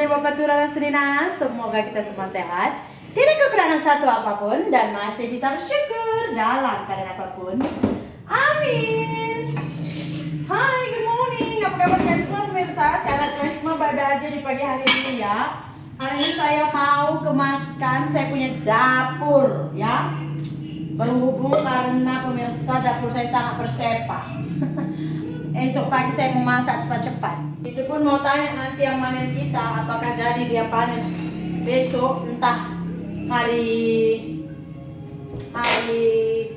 Ibu Patura dan Serina, semoga kita semua sehat, tidak kekurangan satu apapun, dan masih bisa bersyukur dalam keadaan apapun. Amin. Hai, good morning. Apa kabar kalian semua pemirsa? Saya harap kalian semua baik-baik aja di pagi hari ini ya. Hari ini saya mau kemaskan saya punya dapur ya. Berhubung karena pemirsa dapur saya sangat bersepah. Esok pagi saya mau masak cepat-cepat. Itu pun mau tanya nanti yang panen kita, apakah jadi dia panen besok, entah hari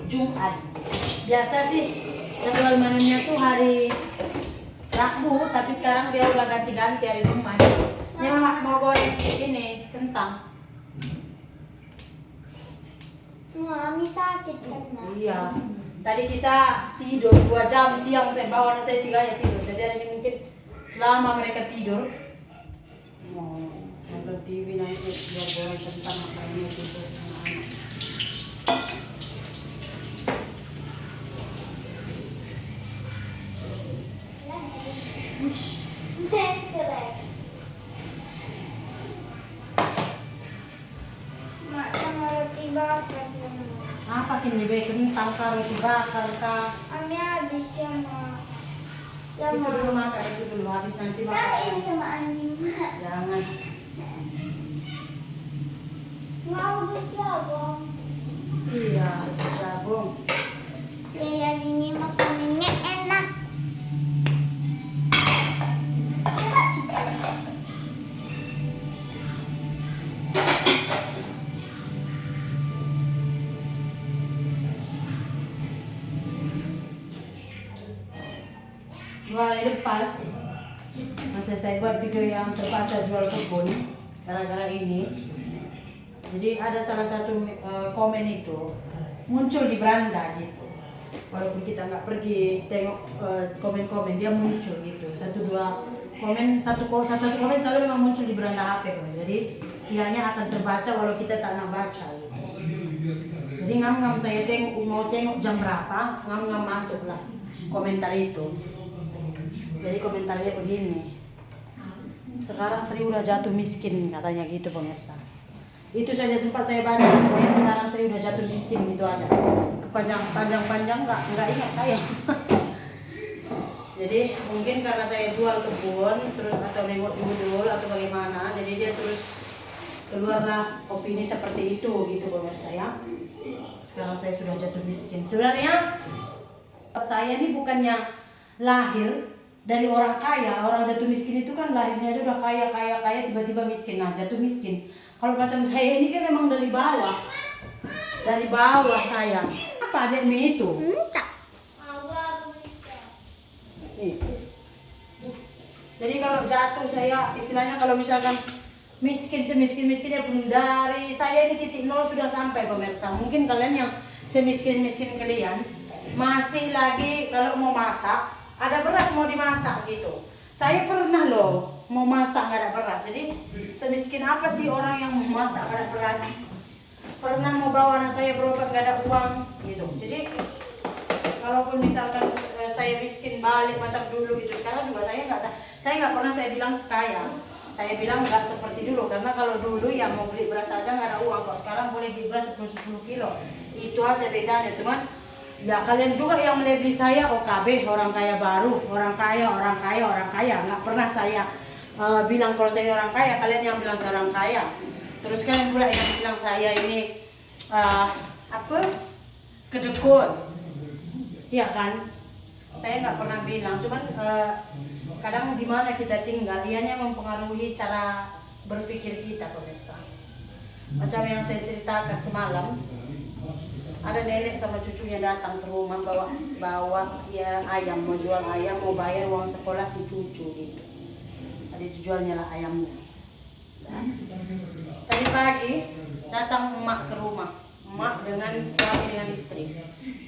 Jumat. Biasa sih jadwal manennya tuh hari Rabu, tapi sekarang dia udah ganti-ganti hari Jumat. Ini mau goreng ini kentang. Mami sakit kan Mas? Iya. Tadi kita tidur 2 jam siang, saya bawa anak saya 3 tidur. Jadi hari ini mungkin lama mereka tidur. Mau nonton TV nanti goreng kentang makannya tidur sama anak. Mak sama roti bakar. Apa kini kentang kah, roti bakar kah? Mami habis ya Mak. Ya Itu dulu Mak. makan, itu dulu habis nanti Kain makan. sama Andi Mak. Jangan. Mau berjabung. Iya, jagung. Ya yang ini makanannya enak. Dua hari lepas masa saya buat video yang terpaksa jual kebun gara-gara ini. Jadi ada salah satu komen itu muncul di beranda gitu. Walaupun kita nggak pergi tengok komen-komen, dia muncul gitu. Satu komen selalu memang muncul di beranda HP. Jadi ianya akan terbaca walau kita tak nak baca gitu. Jadi ngam-ngam saya mau tengok jam berapa, ngam-ngam masuklah komentar itu. Jadi komentarnya begini, sekarang Sri udah jatuh miskin katanya gitu pemirsa. Itu saja sempat saya baca, pokoknya sekarang Sri udah jatuh miskin gitu aja. Panjang-panjang nggak ingat saya. Jadi mungkin karena saya jual kebun terus atau nengok judul atau bagaimana, jadi dia terus keluarlah opini seperti itu gitu pemirsa ya. Sekarang saya sudah jatuh miskin. Sebenarnya saya ini bukannya lahir dari orang kaya. Orang jatuh miskin itu kan lahirnya aja udah kaya tiba-tiba miskin. Nah, jatuh miskin. Kalau macam saya ini kan memang dari bawah saya. Apa adikmu itu? Entah. Nih. Jadi kalau jatuh saya istilahnya kalau misalkan semiskin-miskinnya pun dari saya ini titik nol sudah sampai pemirsa. Mungkin kalian yang semiskin kalian masih lagi kalau mau masak ada beras mau dimasak gitu. Saya pernah loh mau masak nggak ada beras. Jadi semiskin apa sih orang yang mau masak nggak ada beras? Pernah mau bawa anak saya berobat nggak ada uang gitu. Jadi kalaupun misalkan saya miskin balik macam dulu gitu, sekarang juga saya nggak pernah saya bilang kaya. Saya bilang nggak seperti dulu, karena kalau dulu ya mau beli beras aja nggak ada uang. Kok sekarang boleh beli beras 10 kilo, itu aja bedanya teman. Ya kalian juga yang beli saya OKB, orang kaya baru, orang kaya. Nggak pernah saya bilang kalau saya orang kaya, kalian yang bilang saya orang kaya. Terus kalian pula yang bilang saya ini kedekun. Iya kan? Saya nggak pernah bilang, cuman kadang di mana kita tinggal, ianya mempengaruhi cara berpikir kita pemirsa. Macam yang saya ceritakan semalam, ada nenek sama cucunya datang ke rumah bawa ya ayam, mau jual ayam, mau bayar uang sekolah si cucu gitu. Tadi dijualnya lah ayamnya. Tadi pagi datang emak ke rumah, emak dengan suami dengan istri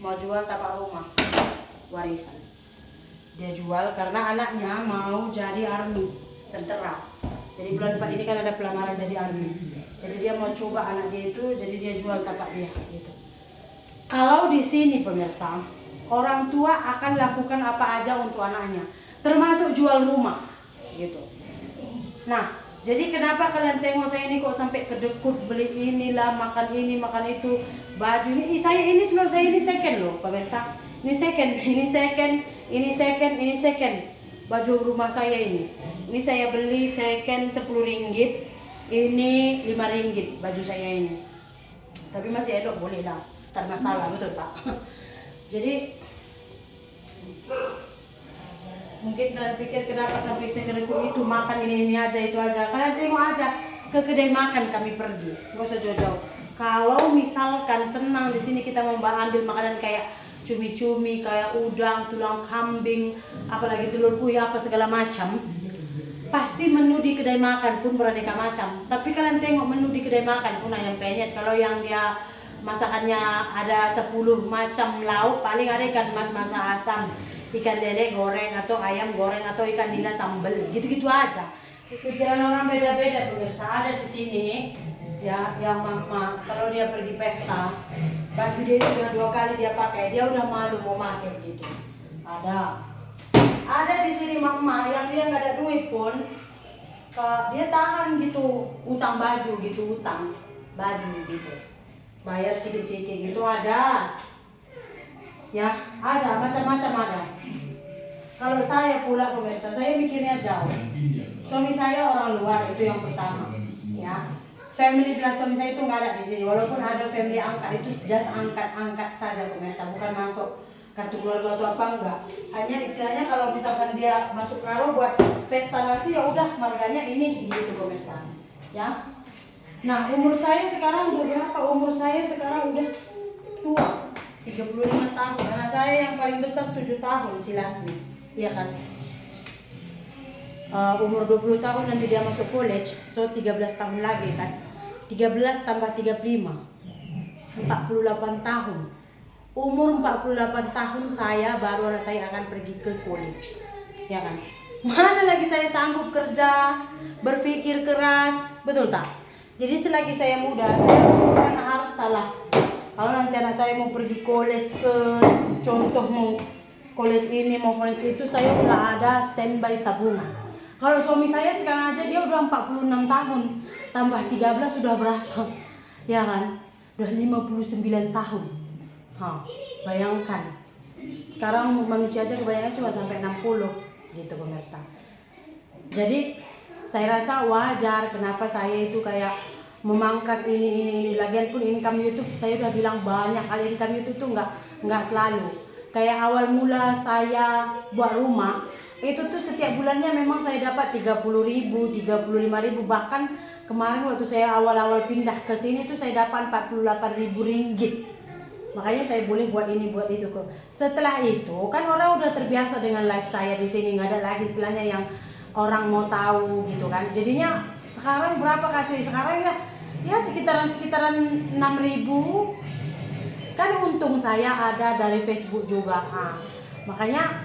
mau jual tapak rumah warisan. Dia jual karena anaknya mau jadi army, tentara. Jadi bulan 4 ini kan ada pelamaran jadi army. Jadi dia mau coba anak dia itu, jadi dia jual tapak dia gitu. Kalau di sini pemirsa, orang tua akan lakukan apa aja untuk anaknya, termasuk jual rumah gitu. Nah, Jadi kenapa kalian tengok saya ini kok sampai kedekut beli inilah, makan ini, makan itu, baju ini. Saya ini seluruh saya ini second loh, pemirsa. Ini second, ini second, ini second, ini second. Baju rumah saya ini. Ini saya beli second 10 ringgit. Ini 5 ringgit baju saya ini. Tapi masih edok boleh lah, tak masalah, betul tak? Jadi mungkin kalian pikir kenapa sampai sekedekut itu makan ini aja itu aja. Kalian tengok aja ke kedai makan kami pergi, nggak usah jauh-jauh. Kalau misalkan senang di sini kita ambil makanan kayak cumi-cumi, kayak udang, tulang kambing, apalagi telur puyuh apa segala macam, pasti menu di kedai makan pun beraneka macam. Tapi kalian tengok menu di kedai makan pun ayam penyet. Kalau yang dia masakannya ada 10 macam lauk, paling ada ikan mas masak asam, ikan lele goreng, atau ayam goreng, atau ikan nila sambal, gitu-gitu aja. Pikiran orang beda-beda pemirsa. Ada di sini ya yang mama kalau dia pergi pesta, baju dia udah 2 kali dia pakai, dia udah malu mau pakai gitu. Ada di sini mama yang dia nggak ada duit pun, dia tahan gitu utang baju gitu, utang baju gitu, bayar sedikit-sedikit gitu. Ada ya, ada macam-macam ada. Kalau saya pula pemirsa, saya mikirnya jauh. Suami saya orang luar, itu yang pertama ya. Family bilang suami saya itu nggak ada di sini. Walaupun ada family angkat, itu just angkat saja pemirsa, bukan masuk kartu keluarga atau apa enggak. Hanya istilahnya kalau misalkan dia masuk karo buat pesta nanti, ya udah marganya ini gitu pemirsa ya. Nah, umur saya sekarang udah berapa? Umur saya sekarang udah tua, 35 tahun. Karena saya yang paling besar 7 tahun si Lasmi, iya kan. Umur 20 tahun nanti dia masuk college, so 13 tahun lagi kan. 13 tambah 35, 48 tahun. Umur 48 tahun baru saya akan pergi ke college, ya kan. Mana lagi saya sanggup kerja, berpikir keras, betul tak? Jadi selagi saya muda, saya bukan harta lah. Kalau nanti anak saya mau pergi college, ke contoh mau college ini, mau college itu, saya udah ada standby tabungan. Kalau suami saya sekarang aja dia udah 46 tahun, tambah 13 sudah berapa? Ya kan? Udah 59 tahun. Bayangkan. Sekarang manusia aja kebanyakan cuma sampai 60 gitu pemirsa. Jadi saya rasa wajar kenapa saya itu kayak memangkas ini. Lagian pun income YouTube saya udah bilang banyak kali, income YouTube tuh nggak selalu. Kayak awal mula saya buat rumah, itu tuh setiap bulannya memang saya dapat 30.000, 35.000, bahkan kemarin waktu saya awal-awal pindah ke sini tuh saya dapat 48.000 ringgit. Makanya saya boleh buat ini buat itu kok. Setelah itu kan orang udah terbiasa dengan live saya di sini, nggak ada lagi istilahnya yang orang mau tahu gitu kan. Jadinya sekarang berapa kasih? Sekarang ya sekitaran 6.000. Kan untung saya ada dari Facebook juga. Makanya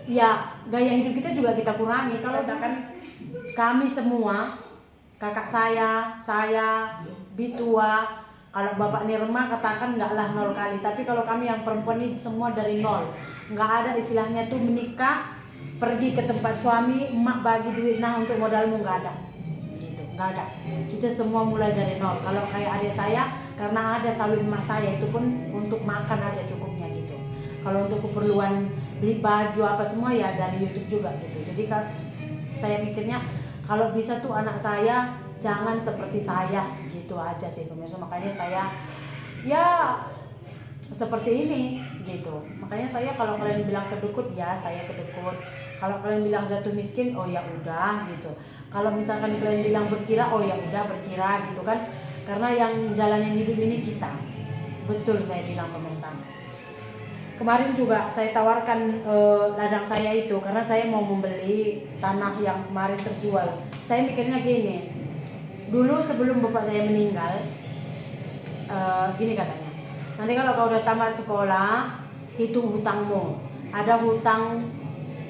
ya gaya hidup kita juga kita kurangi. Kalau kan kami semua, kakak saya, Bitua, kalau Bapak Nirma katakan enggaklah 0 kali. Tapi kalau kami yang perempuan ini semua dari 0. Enggak ada istilahnya tuh menikah, pergi ke tempat suami, emak bagi duit nah untuk modalmu, enggak ada. Gitu, enggak ada. Kita semua mulai dari 0. Kalau kayak adik saya, karena ada sawit emak saya, itu pun untuk makan aja cukupnya gitu. Kalau untuk keperluan beli baju apa semua ya dari YouTube juga gitu. Jadi saya mikirnya kalau bisa tuh anak saya jangan seperti saya gitu aja sih pemirsa. Makanya saya ya seperti ini gitu. Makanya saya kalau kalian bilang kedekut ya saya kedekut. Kalau kalian bilang jatuh miskin, oh ya udah gitu. Kalau misalkan kalian bilang berkira, oh ya udah berkira gitu kan. Karena yang jalanin hidup ini kita. Betul saya bilang pemirsa. Kemarin juga saya tawarkan ladang saya itu karena saya mau membeli tanah yang kemarin terjual. Saya mikirnya gini, dulu sebelum bapak saya meninggal, gini katanya, nanti kalau kau udah tamat sekolah, hitung hutangmu. Ada hutang,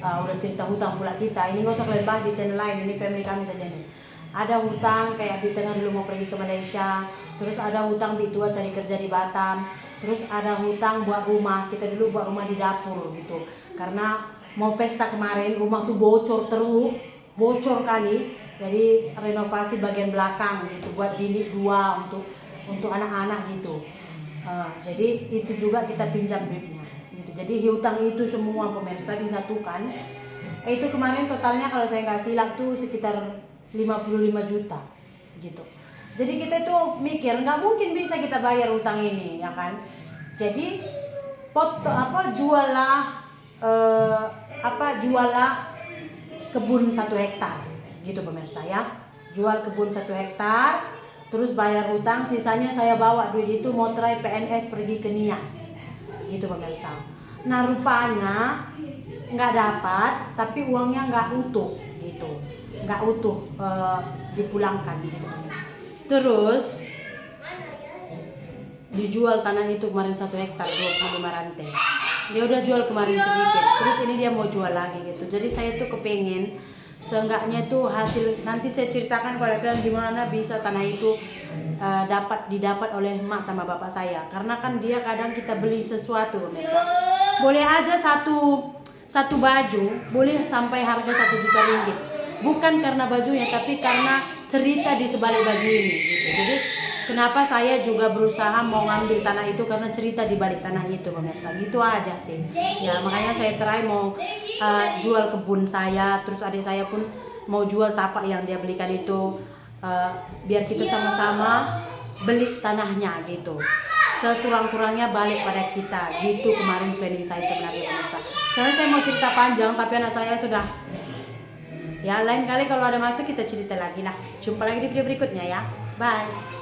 udah cerita hutang pula kita. Ini nggak usah kalian bahas di channel lain, ini family kami saja nih. Ada hutang kayak di tengah dulu mau pergi ke Malaysia, terus ada hutang Bitua cari kerja di Batam, terus ada hutang buat rumah, kita dulu buat rumah di dapur gitu. Karena mau pesta kemarin rumah tuh bocor kali, Jadi renovasi bagian belakang gitu, buat bilik 2 untuk anak-anak gitu. Jadi itu juga kita pinjam duitnya gitu. Jadi hutang itu semua pemirsa disatukan. Itu kemarin totalnya kalau saya nggak silap tuh sekitar 55 juta gitu. Jadi kita tuh mikir nggak mungkin bisa kita bayar hutang ini, ya kan? Jadi jualah kebun 1 hektar gitu pemirsa ya. Jual kebun 1 hektar, terus bayar hutang, sisanya saya bawa duit itu mau try PNS pergi ke Nias gitu pemirsa. Nah rupanya nggak dapat, tapi uangnya nggak utuh gitu, nggak utuh dipulangkan gitu. Terus dijual tanah itu kemarin 1 hektar 25 rantai. Dia udah jual kemarin sedikit, terus ini dia mau jual lagi gitu. Jadi saya tuh kepengen seenggaknya tuh hasil, nanti saya ceritakan pada kalian gimana bisa tanah itu didapat oleh emak sama bapak saya. Karena kan dia kadang kita beli sesuatu pemirsa, boleh aja satu baju boleh sampai harga 1 juta ringgit, bukan karena bajunya tapi karena cerita di sebalik baju ini gitu. Jadi kenapa saya juga berusaha mau ngambil tanah itu karena cerita di balik tanah itu pemirsa, gitu aja sih ya. Makanya saya try mau jual kebun saya, terus adik saya pun mau jual tapak yang dia belikan itu, biar kita sama-sama beli tanahnya gitu, sekurang-kurangnya balik pada kita gitu. Kemarin planning saya sebenarnya pemirsa. Sekarang saya mau cerita panjang tapi anak saya sudah ya, lain kali kalau ada masa kita cerita lagi lah. Jumpa lagi di video berikutnya ya, bye.